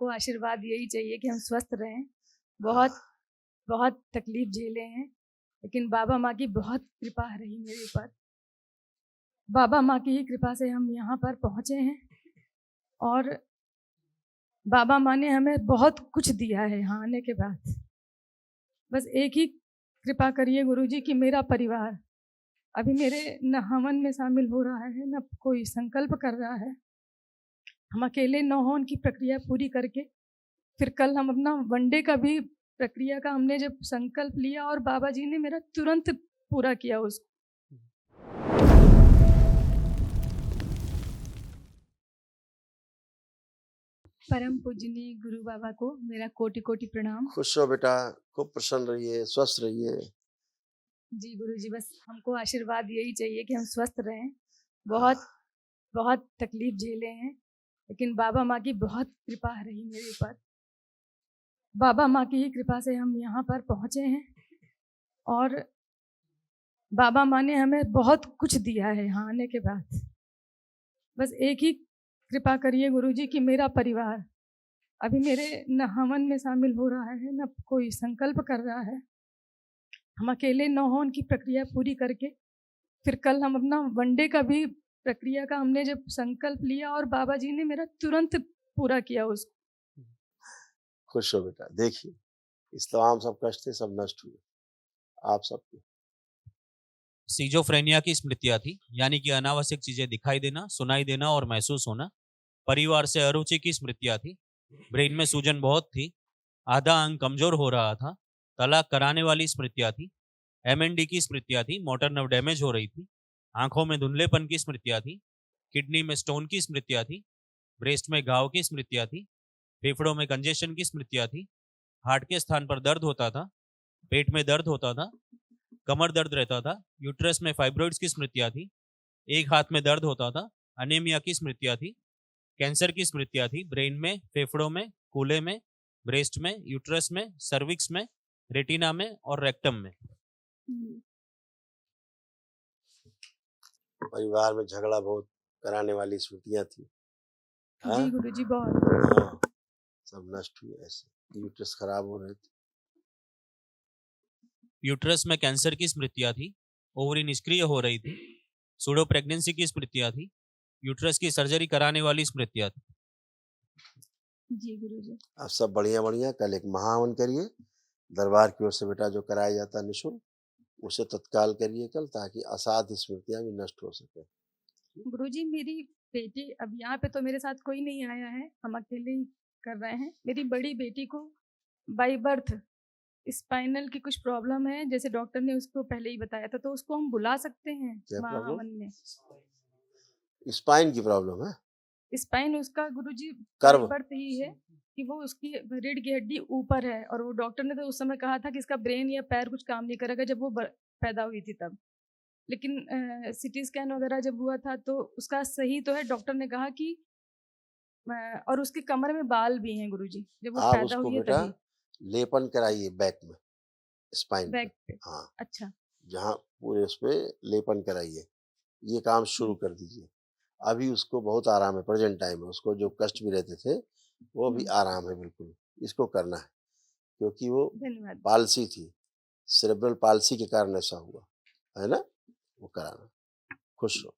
हमको आशीर्वाद यही चाहिए कि हम स्वस्थ रहें। बहुत बहुत तकलीफ झेले हैं, लेकिन बाबा माँ की बहुत कृपा रही मेरे ऊपर। बाबा माँ की ही कृपा से हम यहाँ पर पहुँचे हैं और बाबा माँ ने हमें बहुत कुछ दिया है यहाँ आने के बाद। बस एक ही कृपा करिए गुरुजी कि मेरा परिवार अभी मेरे न हवन में शामिल हो रहा है, न कोई संकल्प कर रहा है। हम अकेले न हो उनकी प्रक्रिया पूरी करके फिर कल हम अपना वनडे का भी प्रक्रिया का हमने जब संकल्प लिया और बाबा जी ने मेरा तुरंत पूरा किया उसको। परम पूजनीय गुरु बाबा को मेरा कोटि कोटि प्रणाम। खुश हो बेटा, खूब प्रसन्न रहिए, स्वस्थ रहिए। जी गुरुजी, बस हमको आशीर्वाद यही चाहिए कि हम स्वस्थ रहें। बहुत बहुत तकलीफ झेले हैं, लेकिन बाबा माँ की बहुत कृपा रही मेरे ऊपर। बाबा माँ की ही कृपा से हम यहाँ पर पहुँचे हैं और बाबा माँ ने हमें बहुत कुछ दिया है यहाँ आने के बाद। बस एक ही कृपा करिए गुरुजी कि मेरा परिवार अभी मेरे न हवन में शामिल हो रहा है, न कोई संकल्प कर रहा है। हम अकेले न हो उनकी प्रक्रिया पूरी करके फिर कल हम अपना वनडे का भी प्रक्रिया का हमने जब संकल्प लिया और बाबा जी ने मेरा तुरंत पूरा किया उसको। खुश हो बेटा, देखिए इस तमाम सब कष्ट थे, सब नष्ट हुए आप सबके। सीजोफ्रेनिया की स्मृतियां थी, यानी कि अनावश्यक चीजें दिखाई देना, सुनाई देना और महसूस होना। परिवार से अरुचि की स्मृतियां थी। ब्रेन में सूजन बहुत थी, आधा अंग कमजोर हो रहा था। तलाक कराने वाली स्मृतियां थी। एमएनडी की स्मृतियां थी, मोटर नर्व डैमेज हो रही थी। आंखों में धुंधलेपन की स्मृतियां थी। किडनी में स्टोन की स्मृतियां थी। ब्रेस्ट में घाव की स्मृतियां थी। फेफड़ों में कंजेशन की स्मृतियां थी। हार्ट के स्थान पर दर्द होता था। पेट में दर्द होता था। कमर दर्द रहता था। यूट्रस में फाइब्रॉइड्स की स्मृतियां थी। एक हाथ में दर्द होता था। अनेमिया की स्मृतियां थी। कैंसर की स्मृतियां थी, ब्रेन में, फेफड़ों में, कूल्हे में, ब्रेस्ट में, यूट्रस में, सर्विक्स में, रेटिना में और रेक्टम में। परिवार में झगड़ा बहुत कराने वाली स्मृतियां थी। जी गुरुजी, बहुत। हाँ, सब नष्ट हुए। ऐसे यूट्रस खराब हो रहे थे। यूट्रस में कैंसर की स्मृतियां थी। ओवरी निष्क्रिय हो रही थी। सूडो प्रेगनेंसी की स्मृतियां थी। यूट्रस की सर्जरी कराने वाली स्मृतियां थी। जी गुरुजी। आप सब बढ़िया बढ़िया कल एक महाहवन करिए दरबार की ओर से बेटा, जो कराया जाता है निःशुल्क, उसे तत्काल करिए कल, ताकि असाध्य स्मृतियां भी नष्ट हो सके। गुरुजी, मेरी बेटी अब यहाँ पे तो मेरे साथ कोई नहीं आया है, हम अकेले ही कर रहे हैं। मेरी बड़ी बेटी को बाय बर्थ स्पाइनल की कुछ प्रॉब्लम है, जैसे डॉक्टर ने उसको पहले ही बताया था, तो उसको हम बुला सकते हैं क्या महाहवन में? स्पाइन की प्रॉब्लम है? स्पाइन उसका गुरुजी बाय कर्व बर्थ ही है कि वो उसकी रीढ़ की हड्डी ऊपर है, और वो डॉक्टर ने तो उस समय कहा था कि इसका ब्रेन या पैर कुछ काम नहीं करेगा जब वो पैदा हुई थी तब। लेकिन सिटी स्कैन वगैरह जब हुआ था तो उसका सही तो है, डॉक्टर ने कहा कि और उसकी कमर में बाल भी हैं गुरुजी, जब वो आप पैदा उसको हुई है बेटा तभी। लेपन कराइए बैक में, स्पाइन पे। बैक पे? हाँ, अच्छा। जहाँ पूरे उस पे लेपन कराइए, ये काम शुरू कर दीजिए। अभी उसको बहुत आराम है, प्रेजेंट टाइम में उसको जो कष्ट भी रहते थे वो भी आराम है बिल्कुल। इसको करना है क्योंकि वो धन्यवाद। पालसी थी, सेरेब्रल पालसी के कारण ऐसा हुआ है ना, वो कराना। खुश हो।